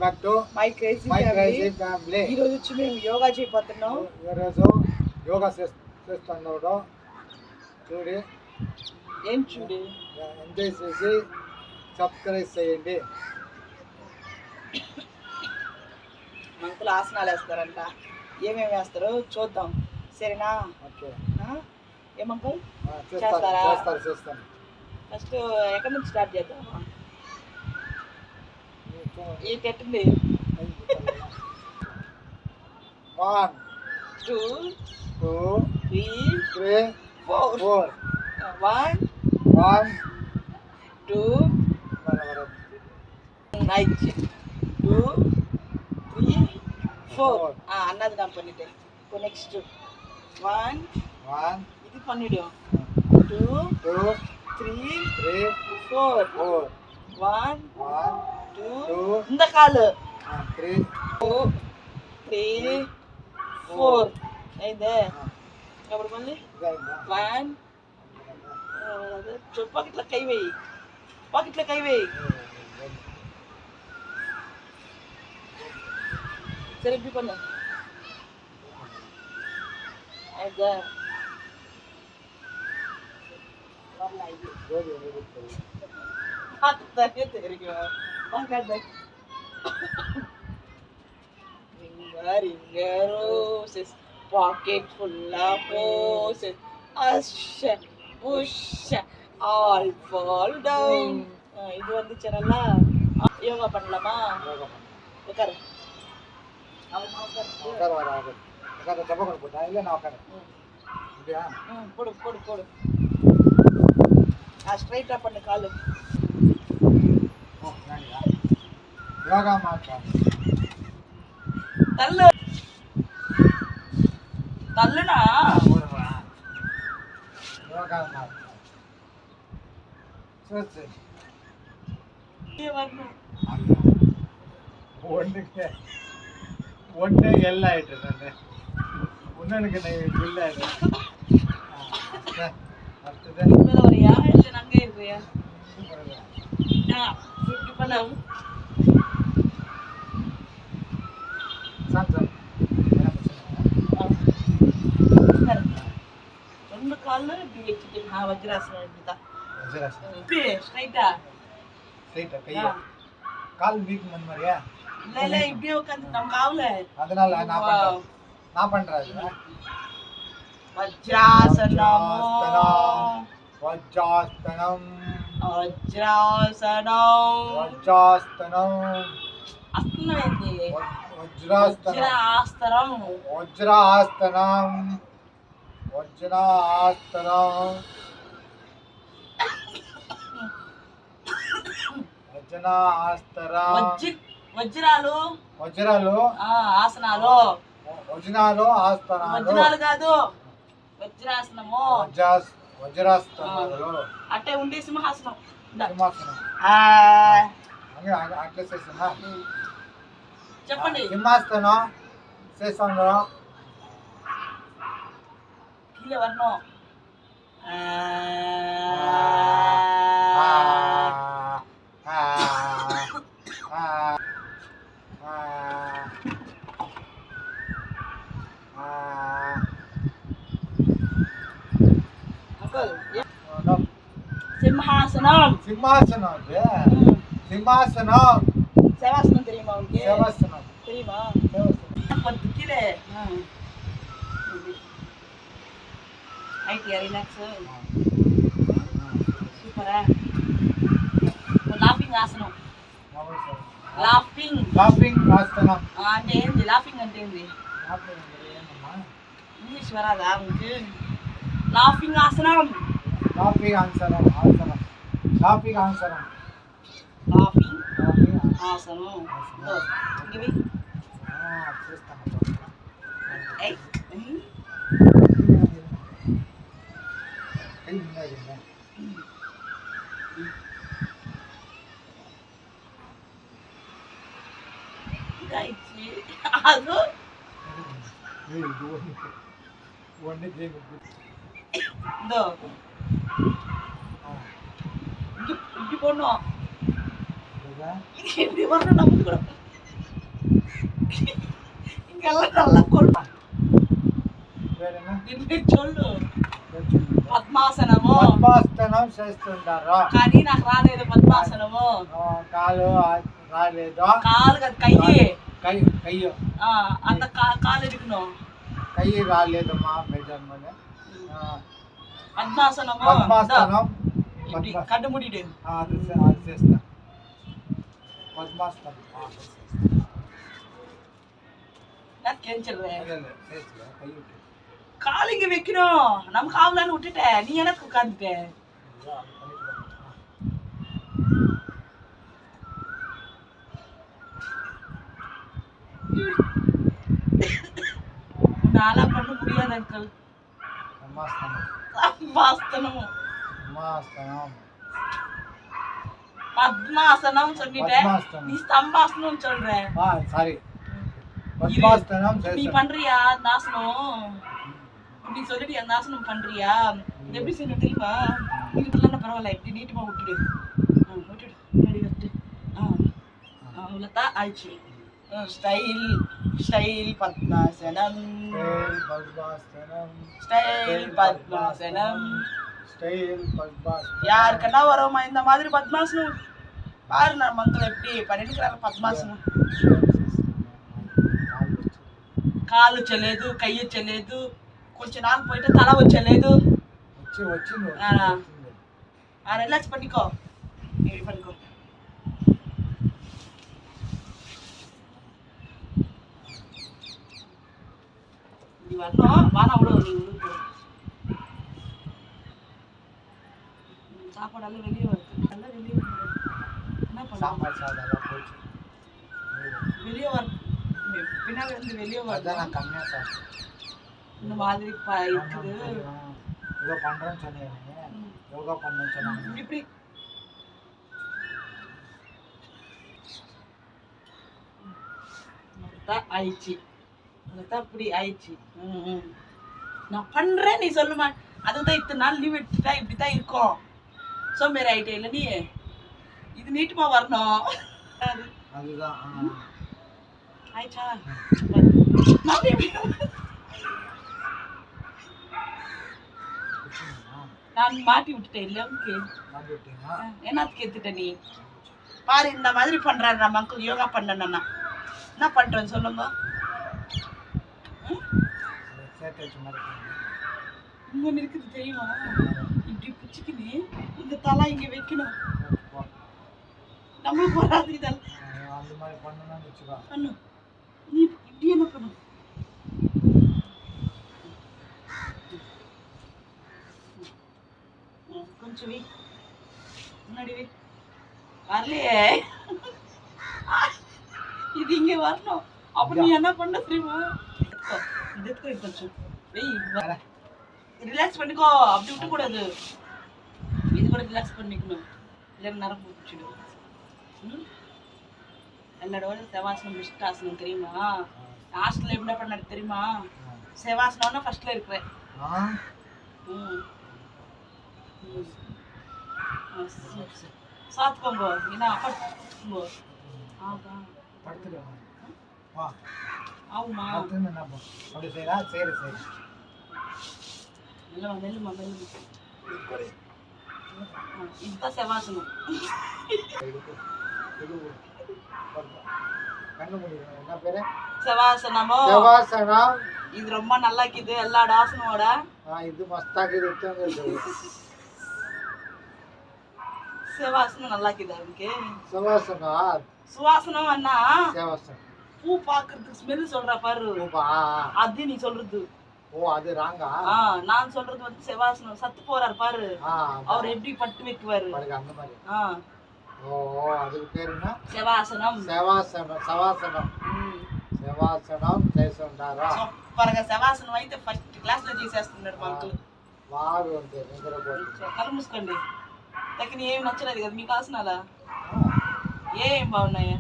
Back to my crazy family. ఈరోజు వచ్చి మేము యోగా చేయబోతున్నాం. ఈరోజు యోగా చేస్తున్నాడు. చూడి ఏం చూడు, ఎంజాయ్ చేసి సబ్స్క్రైబ్ చేయండి. మంకులు ఆసనాలు వేస్తారంట. ఏమేమి వేస్తారో చూద్దాం, సరేనా? ఓకే. ఏమంకుల్ చేస్తారా? చేస్తాను. ఫస్ట్ ఎక్కడి నుంచి స్టార్ట్ చేద్దాం? ఈ పెట్టండి. 1 2 3 4 1 2 2 3 4 అన్నది నా పన్నిటే. నెక్స్ట్ 1 ఇది పన్నిడు. 2 3 4 1 2 இந்த காலு 3 4 అయిందే. అప్పుడు మళ్ళీ 1 పాకెట్లో కై వేయి, పాకెట్లో కై వేయి. సరే ఇప్పుడు పన్ను అయితే தெரியும். Ringer roses, pocket full of roses, hush, push, all fall down. இது வந்து சேனல்ல யோகா பண்ணலாமா? உட்காரு. போடு போடு போடு. ஸ்ட்ரைட்டா பண்ணு காலு. யோகா மாட்டா தள்ளு தள்ளுனா யோகா மாட்டா சரி வரணும். ஒன்று எல்லாம் ஆயிட்டு நான் ஒன்னுக்கு இல்லை. அடுத்தது வரியா இல்லை அங்கே இருக்கியா? இப்படி பண்ண ரெண்டு கால்ல இப்படி வச்சுட்டு வஜ்ராசனம் இப்படிதான். இப்படி ஸ்ட்ரைட்டா கையா கால் வீக் மாதிரியா? இல்ல இல்ல இப்படியே உட்காந்து நம்ம காவல. அதனால நான் பண்றேன். வஜ்ராசனம் வஜ்ராசனம் வஜ்ராசனம் வஜ்ராசனம் அஸ்தனம் ఏంది? వజ్రాసనం వజ్రాసనం వజ్రాసనం వజ్రాసనం వజ్రాలు వజ్రాలు ఆసనాలు వజ్రాలు ఆసనాలు వజ్రాలు కాదు వజ్రాసనము వజ్రాసనాలు అట్టే ఉండి సింహాసనం సింహాసనం అట్లా చేస్తున్నా. చెప్పండి. సింహాసనం చేస్తాను. கீழே வரணும். சிம்ஹாசனம் சிம்மாசனம் சிம்மாசனம் சேவாசனம் தெரியுமா உனக்கு? சேவாசனம் தெரியுமா? சேவாசனம் கீழே ஐடியா ரிலாக்ஸ் சூப்பரா. లాఫింగ్ ఆసనం. లాఫింగ్ ఆసనం అంటే ఏంది? లాఫింగ్ అంటే ఏంది? ఇంగ్లీష్ వరాదా మీకు? లాఫింగ్ ఆసనం లాఫింగ్ ఆసనం ఆసనం లాఫింగ్ ఆసనం లాఫింగ్ ఆసనం ఇవి చేస్తాను. அது இதோ இப்படி போடணும். இப்படி வரணும். நம்ம கூட ఇంకెல்லாம் நல்லா కొల్పా వేరేనా దీని పేరు చొల్లు పద్మాసనము పద్మాసనం చేస్తుంటారు కానీ నాకు రాలేదు పద్మాసనము కాలు రాలేదు కాలు కాదు కయ్యి కయ్యి అంత కాలు ఎదుగును కయ్యి రాలేదమ్మా మెజర్మెంట్ పద్మాసనము పద్మాసనం కళ్ళు ముడిడు అది చేస్తా పద్మాసనం நாக்கேன் சொல்றேன் கால் இங்க வைக்கணும் நம்ம காவலான்னு விட்டுட்ட நீ எனக்கு உட்காந்துட்ட நாளா பண்ண முடியாது அங்கிள் பத்மாசனம் சொல்லிட்டேன் நீ ஸ்தம்பாசனம் சொல்ற சாரி பத்மாசனம் நீ பண்றியா அந்த ஆசனம் இப்படி சொல்லிட்டு அந்த ஆசனம் பண்றியா எப்படி செய்யணும் தெரியுமா இதுக்குள்ள பரவாயில்ல இப்படி நீட்டமா விட்டுடு விட்டுடு முன்னாடி விட்டு அவ்வளோதான் ஆயிடுச்சு ஸ்டைல் ஸ்டைல் பத்மாசனம் ஸ்டைல் பத்மாசனம் ஸ்டைல் பத்மாசனம் யாருக்கென்னா வருமா இந்த மாதிரி பத்மாசனம் பாரு நான் மக்கள் எப்படி பண்ணிருக்கிறாங்க పద్మాసనం కాలు వచ్చలేదు కయ్యి వచ్చలేదు కొంచెం నాలుగు పోయితే తల వచ్చలేదు రిలాక్స్ பண்ணிக்கோ இப்படி பண்ணிக்கோ இப்படி வரணும் வானா அவ்வளோ நீ சாப்பாடெல்லாம் வெளியே வருது எல்லாம் வெளியே வருது என்ன பண்ண வெளியே வர பின்னாடி வந்து வெளியே வரதான் கம்மியா சார் இந்த மாதிரி இருக்குது ஏதோ பண்றேன்னு சொன்னீங்க யோகா பண்ணணும்னு சொன்னாங்க இப்படி ஆயிடுச்சு அதுதான் இப்படி ஆயிடுச்சு நான் பண்றேன் நீ சொல்லுமா அதுதான் இத்தனை நாள் லீவ் எடுத்துட்டா இப்படிதான் இருக்கும் சோம்பேறி ஆயிட்டே இல்லை நீ இது நீட்டுமா வரணும் அதுதான் ஆயிடுச்சா நான் மாட்டி விட்டுட்டேன் இல்ல என்னத்துக்கு எடுத்துட்ட நீ பாரு இந்த மாதிரி பண்றாரு நம்ம அங்கிள் யோகா பண்ணனா என்ன பண்றேன்னு சொல்லுங்க இங்க இருக்குது தெரியுமா இப்படி பிச்சுக்கினு இந்த தலை இங்க வைக்கணும் நம்மளுக்கு வராது இதெல்லாம் பண்ணு நீ இப்படி என்ன பண்ணு கொஞ்சம் வை முன்னாடி வை வரலையே இது இங்க வரணும் அப்ப நீ என்ன பண்ண தெரியுமா கொஞ்சம் வெய் ரிலாக்ஸ் பண்ணிக்கோ அப்படி விட்டு கூடாது இது கூட ரிலாக்ஸ் பண்ணிக்கணும் இல்லைன்னு நரம்பு பிடிச்சிடும் எல்லாரோட செவாசனம் விஷ்டாசனம் தெரியுமா ஹாஸ்டல்ல எப்படி பண்ணாரு தெரியுமா செவாசனம்னா ஃபர்ஸ்ட்ல இருக்கிறேன் சாத்துக்கோங்க ஏன்னா படுத்துக்கோங்க ஆகுமா அப்படி செய்யறா சரி சரி மெல்லுமா மெல்லுமா மெல்லுமா இதுதான் செவாசனம் செவாசனமோ செவாசனம் இது ரொம்ப நல்லா இருக்குது எல்லா ஆசனமோட இது மஸ்தாக்குது செவாசனம் நல்லா இருக்குது அதுக்கு செவாசனம் சுவாசனம் அண்ணா செவாசனம் பூ பாக்குறதுக்கு ஸ்மெல் சொல்ற பாரு அது நீ சொல்றது ஓ அது ராங்கா நான் சொல்றது வந்து செவாசனம் சத்து போறாரு பாரு அவர் எப்படி பட்டு வைக்குவாரு அந்த மாதிரி ஓ அதுக்கு பேர் என்ன செவாசனம் செவாசனம் சவாசனம் செவாசனம் చేస్తుంటారా సూపర్గా సెవాసనం అయితే ఫస్ట్ క్లాస్ లో చేసేస్తున్నాడు మాకు వాడు అంటే నిద్రపోయి కళ్ళు మూసుకోండి తగిన ఏం నచ్చలేదు కదా మీకు ఆసనాలా ఏం బాగున్నాయా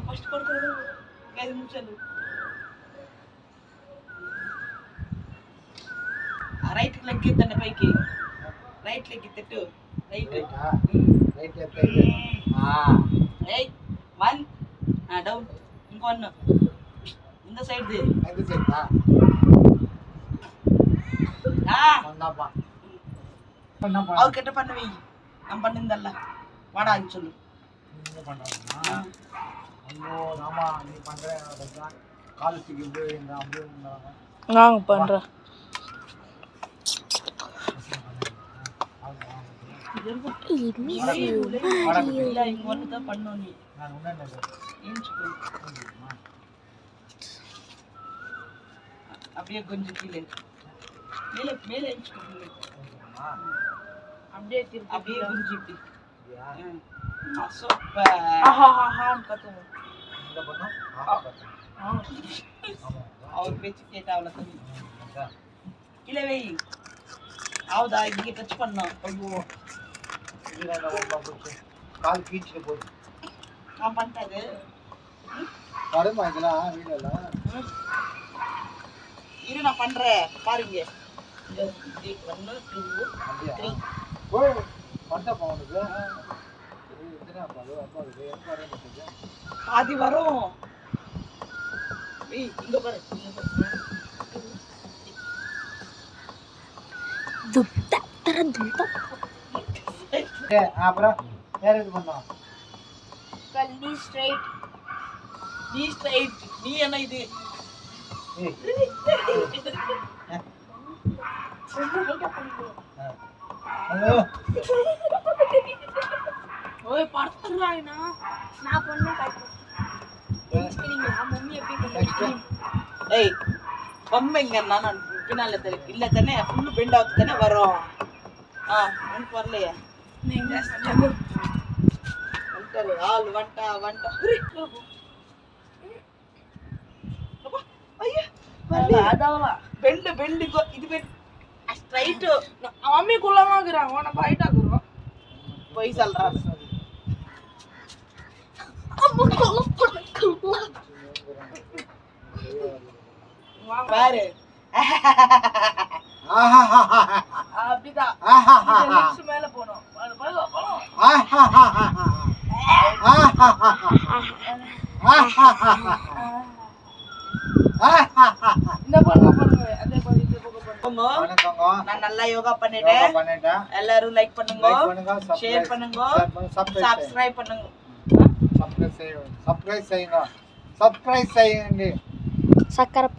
ఫస్ట్ కొడుకోలేదు 5 నిమిషాలు రైట్ లెగ్ ఎత్తండి పైకి రైట్ లెగ్ ఎత్తు రైట్ రైట్ ఎత్తు 1 டவுன் இங்க ஒண்ணு இந்த சைடு எந்த சைடா பண்ணாப்பா பண்ணாப்பா அவர்கிட்ட பண்ணுவி நான் பண்ணிருந்தல்ல வாடான்னு சொல்லு நீங்க பண்றீங்களா ஐயோ ராமா நீ பண்ற காலேஜுக்கு இப்படி இந்த அப்படி இருந்தாங்க நாங்க பண்றோம் இல்ல இங்க ஒண்ணுதான் பண்ணோம் நீ நான் உடனே ஏஞ்சுக்கோ அப்படியே கொஞ்சம் கீழே மேலே மேலே ஏஞ்சுக்கோ அப்படியே திருப்பி அப்படியே குஞ்சு இப்படி சூப்பர் ஆஹாஹான்னு கத்துவோம் இந்த பண்ணோம் ஆமா அவர் பேச்சு கேட்டா அவ்வளோ தண்ணி கீழே வை ஆவுதா இங்கே டச் பண்ணோம் ஐயோ இதுல ரொம்ப போச்சு கால் கீச்சிட்டு போகுது நான் பண்ணிட்டாது வருமா இதெல்லாம் வீடெல்லாம் இரு நான் பண்றேன் பாருங்க 1 2 அப்படியா 3 ஓ பண்ண போனுது இதுனா பாரு அப்பா இது எப்ப வரேன்னு பாதி வரும் ஏய் இங்க பாரு துப்தா தர துப்தா அப்புறம் வேற இது பண்ணோம் கல்லி ஸ்ட்ரைட் நீ ஸ்ட்ரைட் நீ என்ன இது ஏய் ஹலோ ஓய் படுத்துறாயினா நான் பண்ண மம்மி எப்படி ஏய் பொம்மைங்க நான் பின்னால தெரியல இல்ல தானே ஃபுல் பெண்ட் ஆகுது தானே வரும் எனக்கு வரலையே வந்துட்டாரு ஆள் வந்துட்டா ஐயா அதாவா பெண்டு இது பெண்ட் ஸ்ட்ரைட் மம்மி குள்ளமாக்குறான் உன பைட் ஆக்குறோம் போய் சொல்றான் பாரு அப்படிதான் மேல போனோம் இந்த பண்ணுங்க அதே மாதிரி இந்த பக்கம் வணக்கங்க நான் நல்லா யோகா பண்ணிட்டேன் எல்லாரும் லைக் பண்ணுங்க ஷேர் பண்ணுங்க சப்ஸ்கிரைப் பண்ணுங்க சப்ஸ்கிரைப் செய்யுங்க சக்கரை